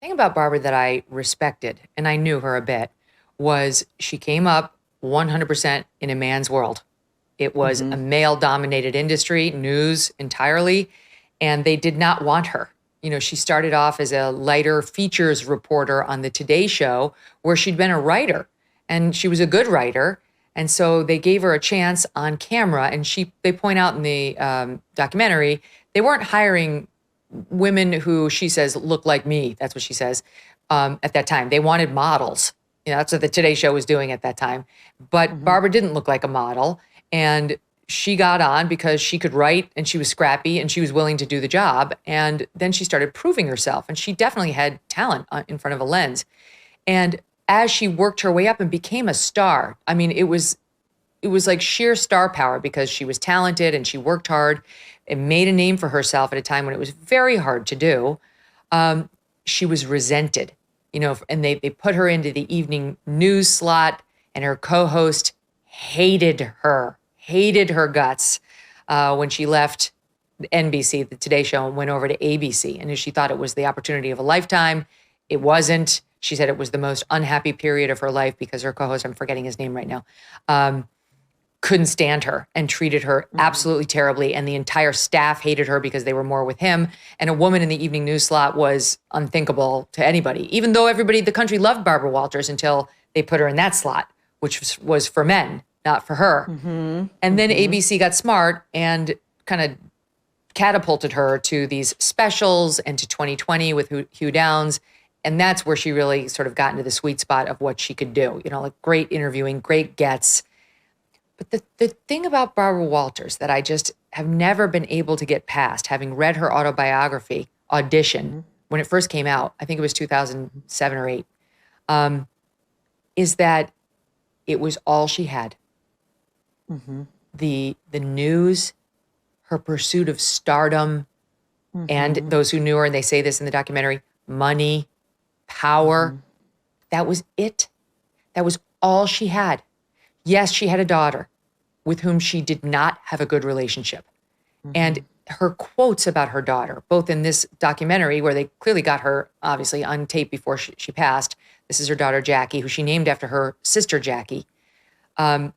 thing about Barbara that I respected, and I knew her a bit, was she came up 100% in a man's world. It was a male dominated industry, news entirely, and they did not want her. You know, she started off as a lighter features reporter on the Today Show, where she'd been a writer, and she was a good writer. And so they gave her a chance on camera, and they point out in the documentary, they weren't hiring women who she says look like me. That's what she says at that time. They wanted models. You know, that's what the Today Show was doing at that time. But Barbara didn't look like a model. And she got on because she could write and she was scrappy and she was willing to do the job. And then she started proving herself. And she definitely had talent in front of a lens. And as she worked her way up and became a star, I mean, it was like sheer star power because she was talented and she worked hard and made a name for herself at a time when it was very hard to do. She was resented, you know, and they put her into the evening news slot, and her co-host hated her guts when she left NBC, the Today Show, and went over to ABC. And she thought it was the opportunity of a lifetime. It wasn't. She said it was the most unhappy period of her life because her co-host, I'm forgetting his name right now, couldn't stand her and treated her absolutely terribly. And the entire staff hated her because they were more with him. And a woman in the evening news slot was unthinkable to anybody, even though everybody in the country loved Barbara Walters until they put her in that slot, which was for men, not for her. And then ABC got smart and kind of catapulted her to these specials and to 2020 with Hugh Downs. And that's where she really sort of got into the sweet spot of what she could do. You know, like great interviewing, great gets. But the thing about Barbara Walters that I just have never been able to get past, having read her autobiography, Audition, when it first came out, I think it was 2007 or 8, is that it was all she had. The news, her pursuit of stardom, and those who knew her, and they say this in the documentary, money, power, that was it. That was all she had. Yes, she had a daughter with whom she did not have a good relationship. And her quotes about her daughter, both in this documentary where they clearly got her obviously on tape before she passed. This is her daughter, Jackie, who she named after her sister, Jackie, are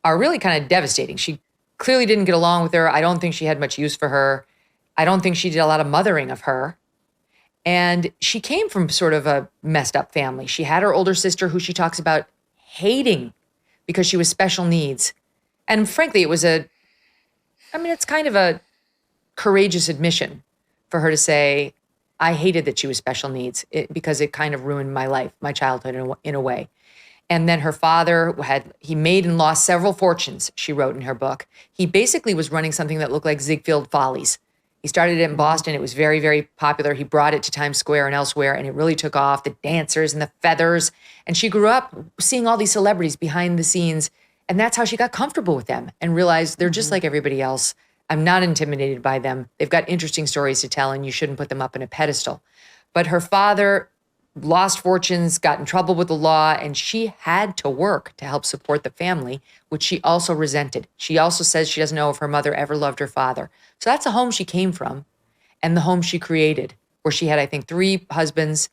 really kind of devastating. She clearly didn't get along with her. I don't think she had much use for her. I don't think she did a lot of mothering of her. And she came from sort of a messed up family. She had her older sister who she talks about hating because she was special needs. And frankly, it's kind of a courageous admission for her to say, I hated that she was special needs because it kind of ruined my life, my childhood in a way. And then her father he made and lost several fortunes, she wrote in her book. He basically was running something that looked like Ziegfeld Follies. He started it in Boston. It was very, very popular. He brought it to Times Square and elsewhere, and it really took off, the dancers and the feathers. And she grew up seeing all these celebrities behind the scenes, and that's how she got comfortable with them and realized they're just like everybody else. I'm not intimidated by them. They've got interesting stories to tell, and you shouldn't put them up in a pedestal. But her father lost fortunes, got in trouble with the law, and she had to work to help support the family, which she also resented. She also says she doesn't know if her mother ever loved her father. So that's the home she came from and the home she created, where she had, I think, 3 husbands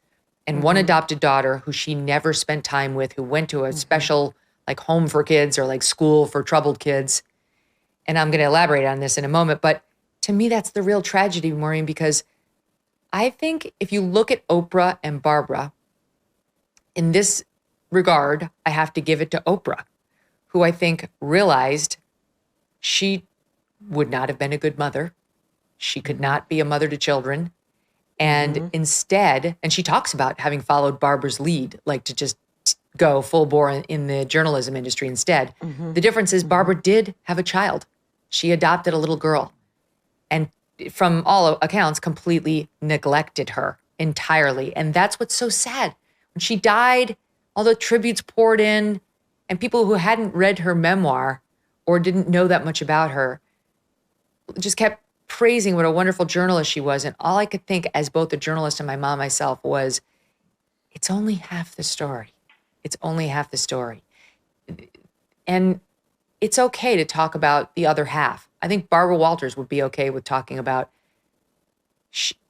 and 1 adopted daughter who she never spent time with, who went to a special like home for kids or like school for troubled kids. And I'm going to elaborate on this in a moment. But to me, that's the real tragedy, Maureen, because I think if you look at Oprah and Barbara, in this regard, I have to give it to Oprah, who I think realized she would not have been a good mother. She could not be a mother to children. And instead, and she talks about having followed Barbara's lead, like to just go full bore in the journalism industry instead. The difference is Barbara did have a child. She adopted a little girl. And from all accounts, completely neglected her entirely. And that's what's so sad. When she died, all the tributes poured in, and people who hadn't read her memoir or didn't know that much about her just kept praising what a wonderful journalist she was. And all I could think as both a journalist and my mom myself was, it's only half the story. It's only half the story. And it's okay to talk about the other half. I think Barbara Walters would be okay with talking about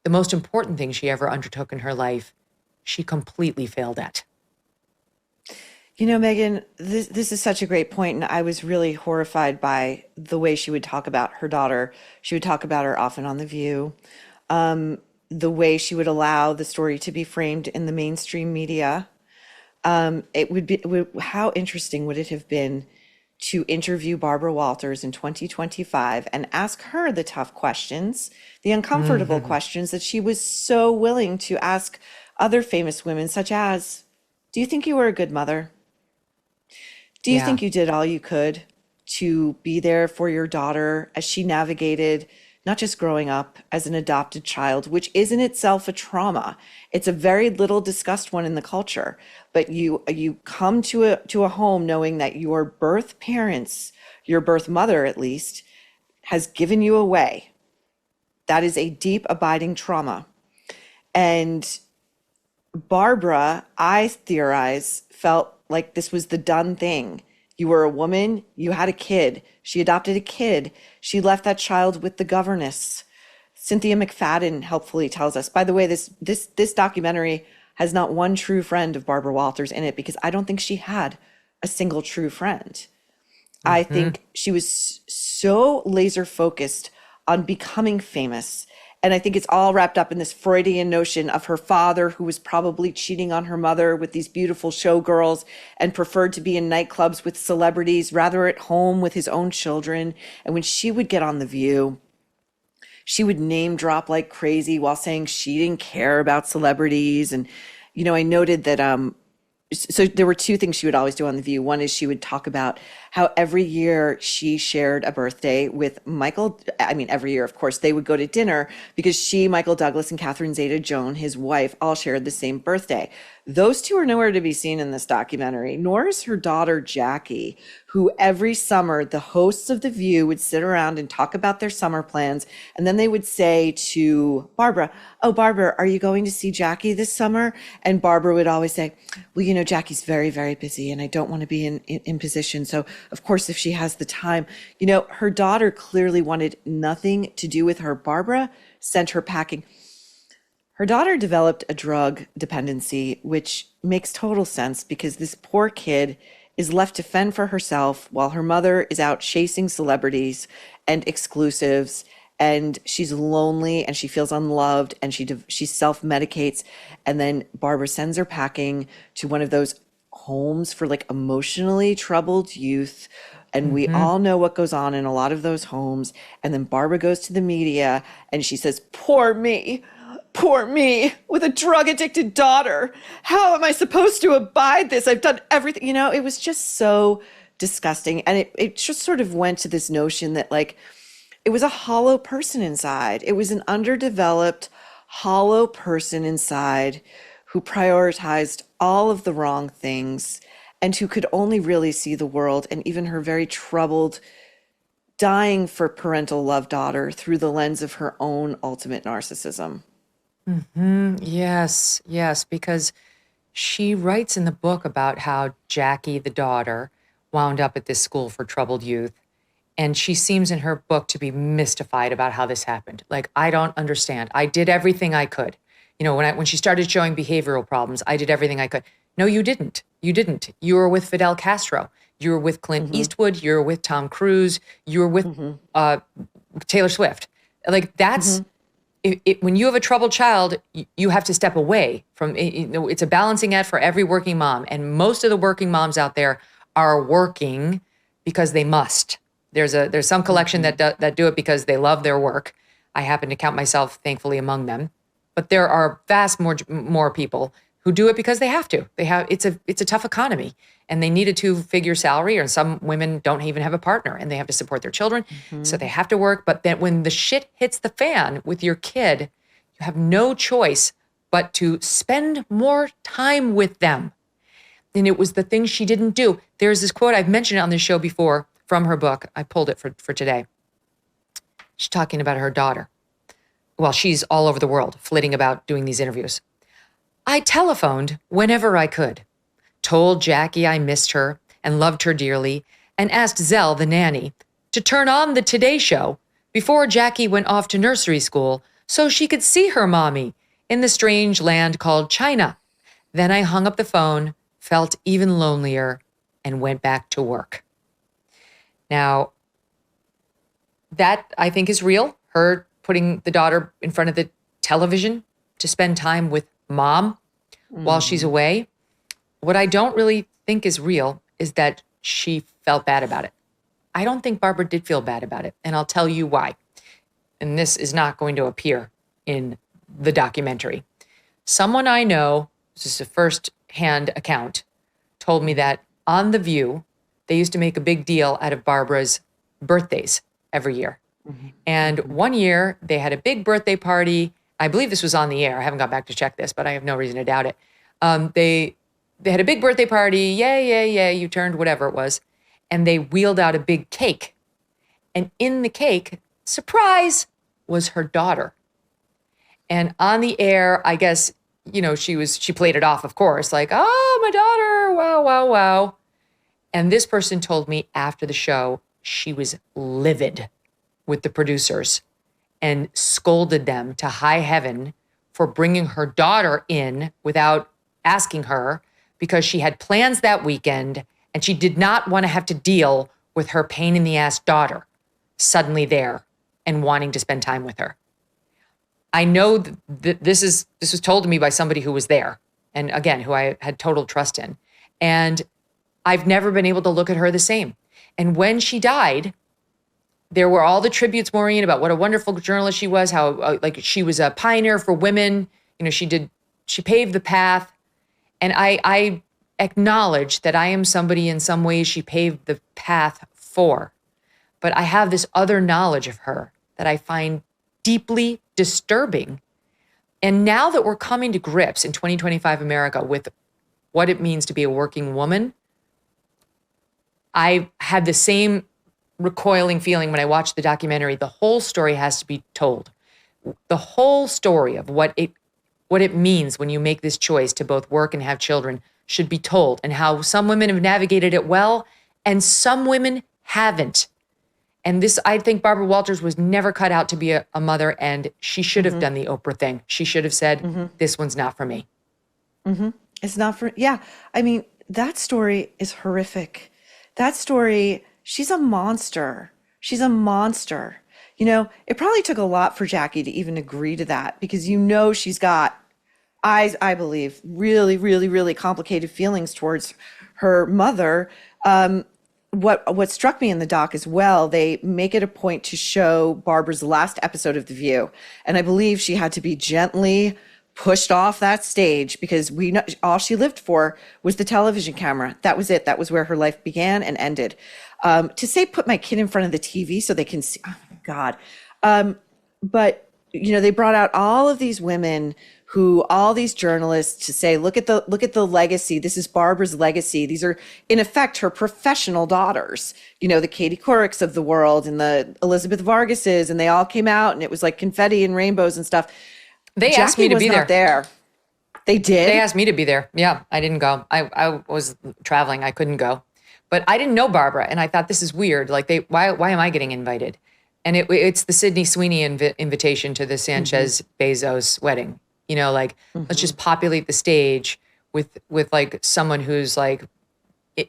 the most important thing she ever undertook in her life, she completely failed at. You know, Megan, this is such a great point, and I was really horrified by the way she would talk about her daughter. She would talk about her often on The View, the way she would allow the story to be framed in the mainstream media. How interesting would it have been to interview Barbara Walters in 2025 and ask her the tough questions, the uncomfortable questions that she was so willing to ask other famous women, such as, do you think you were a good mother? Do you Yeah. think you did all you could to be there for your daughter as she navigated not just growing up as an adopted child, which is in itself a trauma? It's a very little discussed one in the culture, but you come to a home knowing that your birth parents, your birth mother at least, has given you away. That is a deep, abiding trauma. And Barbara, I theorize, felt like this was the done thing. You were a woman, you had a kid. She adopted a kid. She left that child with the governess. Cynthia McFadden helpfully tells us. By the way, this documentary has not one true friend of Barbara Walters in it, because I don't think she had a single true friend. I think she was so laser focused on becoming famous. And I think it's all wrapped up in this Freudian notion of her father, who was probably cheating on her mother with these beautiful showgirls and preferred to be in nightclubs with celebrities rather at home with his own children. And when she would get on The View, she would name drop like crazy while saying she didn't care about celebrities. And, you know, I noted that so there were two things she would always do on The View. One is she would talk about how every year she shared a birthday with Michael. I mean, every year, of course, they would go to dinner because she, Michael Douglas, and Catherine Zeta-Jones, his wife, all shared the same birthday. Those two are nowhere to be seen in this documentary, nor is her daughter, Jackie, who every summer the hosts of The View would sit around and talk about their summer plans. And then they would say to Barbara, oh, Barbara, are you going to see Jackie this summer? And Barbara would always say, well, you know, Jackie's very, very busy and I don't want to be in position. So, of course, if she has the time, you know, her daughter clearly wanted nothing to do with her. Barbara sent her packing. Her daughter developed a drug dependency, which makes total sense because this poor kid is left to fend for herself while her mother is out chasing celebrities and exclusives, and she's lonely and she feels unloved and she self-medicates. And then Barbara sends her packing to one of those homes for like emotionally troubled youth. And we all know what goes on in a lot of those homes. And then Barbara goes to the media and she says, poor me with a drug addicted daughter. How am I supposed to abide this? I've done everything. You know, it was just so disgusting. And it just sort of went to this notion that like, it was a hollow person inside. It was an underdeveloped, hollow person inside who prioritized all of the wrong things and who could only really see the world and even her very troubled, dying for parental love daughter through the lens of her own ultimate narcissism. Yes, yes, because she writes in the book about how Jackie, the daughter, wound up at this school for troubled youth. And she seems in her book to be mystified about how this happened. Like, I don't understand. I did everything I could. You know, when she started showing behavioral problems, I did everything I could. No, you didn't. You didn't. You were with Fidel Castro. You were with Clint Eastwood. You were with Tom Cruise. You were with Taylor Swift. Like, that's when you have a troubled child, you have to step away from it. You know, it's a balancing act for every working mom. And most of the working moms out there are working because they must. There's some collection that do it because they love their work. I happen to count myself, thankfully, among them. But there are vast more people who do it because they have to. It's a tough economy, and they need a 2-figure salary. Or some women don't even have a partner, and they have to support their children, so they have to work. But then when the shit hits the fan with your kid, you have no choice but to spend more time with them. And it was the thing she didn't do. There's this quote, I've mentioned it on this show before, from her book. I pulled it for today. She's talking about her daughter. Well, she's all over the world, flitting about doing these interviews. I telephoned whenever I could, told Jackie I missed her and loved her dearly, and asked Zell, the nanny, to turn on the Today Show before Jackie went off to nursery school so she could see her mommy in the strange land called China. Then I hung up the phone, felt even lonelier, and went back to work. Now, that I think is real. Her putting the daughter in front of the television to spend time with mom while she's away. What I don't really think is real is that she felt bad about it. I don't think Barbara did feel bad about it, and I'll tell you why. And this is not going to appear in the documentary. Someone I know, this is a first-hand account, told me that on The View, they used to make a big deal out of Barbara's birthdays every year. And one year, they had a big birthday party. I believe this was on the air. I haven't got back to check this, but I have no reason to doubt it. They had a big birthday party. Yay, you turned, whatever it was. And they wheeled out a big cake. And in the cake, surprise, was her daughter. And on the air, I guess, she played it off, of course, like, oh, my daughter, wow. And this person told me after the show, she was livid with the producers and scolded them to high heaven for bringing her daughter in without asking her, because she had plans that weekend and she did not want to have to deal with her pain in the ass daughter suddenly there and wanting to spend time with her. I know that this was told to me by somebody who was there, and again, who I had total trust in. And I've never been able to look at her the same. And when she died, there were all the tributes, Maureen, about what a wonderful journalist she was, how she was a pioneer for women. She paved the path. And I acknowledge that I am somebody in some ways she paved the path for. But I have this other knowledge of her that I find deeply disturbing. And now that we're coming to grips in 2025 America with what it means to be a working woman, I had the same recoiling feeling when I watched the documentary. The whole story has to be told. The whole story of what it means when you make this choice to both work and have children should be told, and how some women have navigated it well and some women haven't. And this, I think Barbara Walters was never cut out to be a mother, and she should have done the Oprah thing. She should have said, this one's not for me. It's not for, yeah. I mean, that story is horrific. That story, she's a monster. She's a monster. It probably took a lot for Jackie to even agree to that, because she's got, I believe, really, really, really complicated feelings towards her mother. What struck me in the doc as well, they make it a point to show Barbara's last episode of The View. And I believe she had to be gently pushed off that stage, because we know all she lived for was the television camera. That was it. That was where her life began and ended. To say, put my kid in front of the TV so they can see, oh my God. But, they brought out all of these women all these journalists to say, look at the legacy. This is Barbara's legacy. These are, in effect, her professional daughters, the Katie Couric's of the world and the Elizabeth Vargases, and they all came out and it was like confetti and rainbows and stuff. They asked me to be there. They did? They asked me to be there. Yeah, I didn't go. I was traveling. I couldn't go. But I didn't know Barbara, and I thought, this is weird. Like, why am I getting invited? And it's the Sydney Sweeney invitation to the Sanchez Bezos wedding. Let's just populate the stage with like someone who's like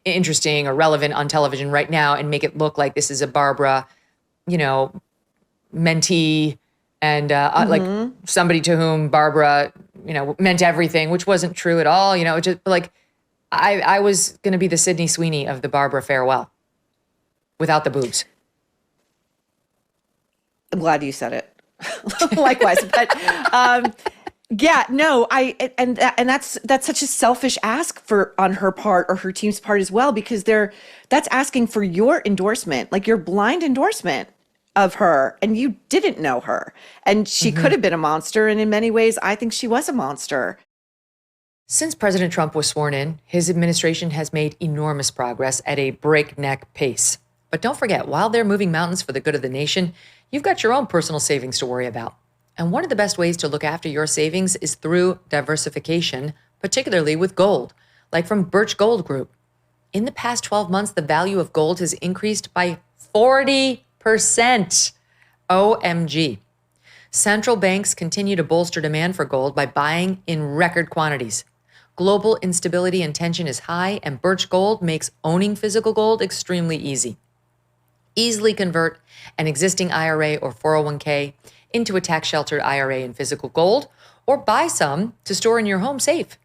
interesting or relevant on television right now, and make it look like this is a Barbara, mentee, and like somebody to whom Barbara, meant everything, which wasn't true at all. Just like I was going to be the Sydney Sweeney of the Barbara farewell without the boobs. I'm glad you said it. Likewise, but yeah, no, and that's such a selfish ask on her part or her team's part as well, because that's asking for your endorsement, like your blind endorsement of her, and you didn't know her, and she could have been a monster, and in many ways, I think she was a monster. Since President Trump was sworn in, his administration has made enormous progress at a breakneck pace. But don't forget, while they're moving mountains for the good of the nation, you've got your own personal savings to worry about. And one of the best ways to look after your savings is through diversification, particularly with gold, like from Birch Gold Group. In the past 12 months, the value of gold has increased by 40%. OMG. Central banks continue to bolster demand for gold by buying in record quantities. Global instability and tension is high, and Birch Gold makes owning physical gold extremely easy. Easily convert an existing IRA or 401k into a tax-sheltered IRA in physical gold, or buy some to store in your home safe.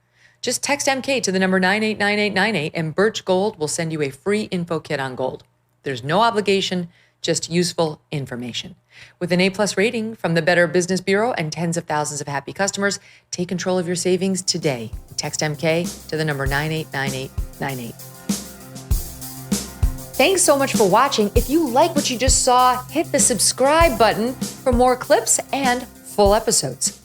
Just text MK to the number 989898 and Birch Gold will send you a free info kit on gold. There's no obligation, just useful information. With an A+ rating from the Better Business Bureau and tens of thousands of happy customers, take control of your savings today. Text MK to the number 989898. Thanks so much for watching. If you like what you just saw, hit the subscribe button for more clips and full episodes.